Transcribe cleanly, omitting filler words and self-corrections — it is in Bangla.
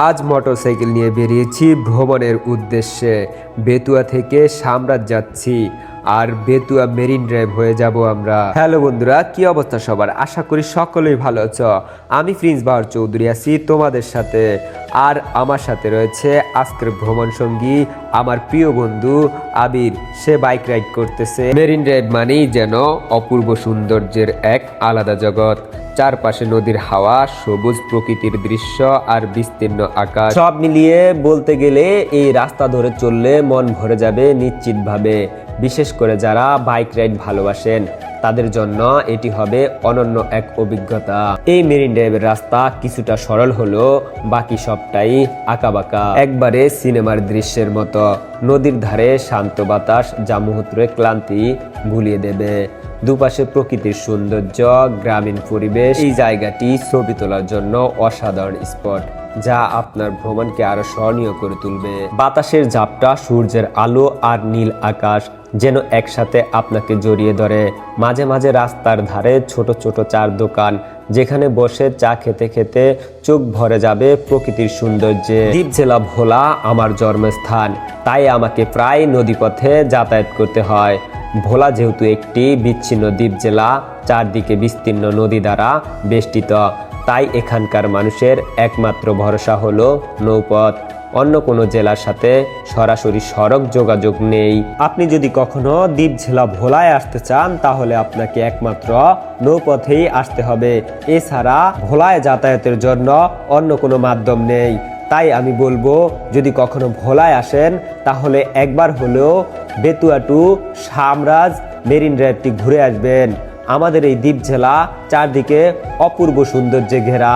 আজ মোটরসাইকেল নিয়ে বেরিয়েছি ভ্রমণের উদ্দেশ্যে। বেতুয়া থেকে সামরাজ যাচ্ছি, আর বেতুয়া মেরিন ড্রাইভ হয়ে যাব আমরা। হ্যালো বন্ধুরা, কি অবস্থা সবার? আশা করি সকলেই ভালো আছো। আমি প্রিন্স বাহার চৌধুরী আছি তোমাদের সাথে, আর আমার সাথে রয়েছে আজকের ভ্রমণ সঙ্গী আমার প্রিয় বন্ধু আবির। সে বাইক রাইড করতেছে। মেরিন ড্রাইভ মানেই যেন অপূর্ব সৌন্দর্যের এক আলাদা জগৎ। চারপাশে নদীর হাওয়া, সবুজ প্রকৃতির দৃশ্য আর বিস্তীর্ণ আকাশ, সব মিলিয়ে বলতে গেলে এই রাস্তা ধরে চললে মন ভরে যাবে নিশ্চিতভাবে। বিশেষ করে যারা বাইক রাইড ভালোবাসেন তাদের জন্য এটি হবে অনন্য এক অভিজ্ঞতা। এই মেরিন ড্রাইভের রাস্তা কিছুটা সরল হলেও বাকি সবটাই আঁকাবাঁকা, একবারে সিনেমার দৃশ্যের মতো। নদীর ধারে শান্ত বাতাস যা মুহূর্তে ক্লান্তি ভুলিয়ে দেবে। দুপাশে প্রকৃতির সৌন্দর্য, গ্রামীণ পরিবেশ। এই জায়গাটি ছবি তোলার জন্য অসাধারণ স্পট, যা আপনার ভ্রমণকে আরো স্মরণীয় করে তুলবে। বাতাসের ঝাপটা, সূর্যের আলো আর নীল আকাশ যেন একসাথে আপনাকে জড়িয়ে ধরে। মাঝে মাঝে রাস্তার ধারে ছোট ছোট চার দোকান, যেখানে বসে চা খেতে খেতে চোখ ভরে যাবে প্রকৃতির সৌন্দর্যে। দ্বীপ জেলা ভোলা আমার জন্মস্থান, তাই আমাকে প্রায় নদীপথে যাতায়াত করতে হয়। ভোলা যেহেতু একটি বিচ্ছিন্ন দ্বীপ জেলা, চারদিকে বিস্তীর্ণ নদী দ্বারা বেষ্টিত, তাই এখানকার মানুষের একমাত্র ভরসা হলো নৌপথ। অন্য কোনো জেলার সাথে সরাসরি সড়ক যোগাযোগ নেই। আপনি যদি কখনো দ্বীপ জেলা ভোলায় আসতে চান, তাহলে আপনাকে একমাত্র নৌপথেই আসতে হবে। এছাড়া ভোলায় যাতায়াতের জন্য অন্য কোনো মাধ্যম নেই। তাই আমি বলবো, যদি কখনো ভোলায় আসেন তাহলে একবার হলেও বেতুয়া টু সামরাজ মেরিন ড্রাইভটি ঘুরে আসবেন। আমাদের এই দ্বীপ জেলা চারদিকে অপূর্ব সৌন্দর্যে ঘেরা।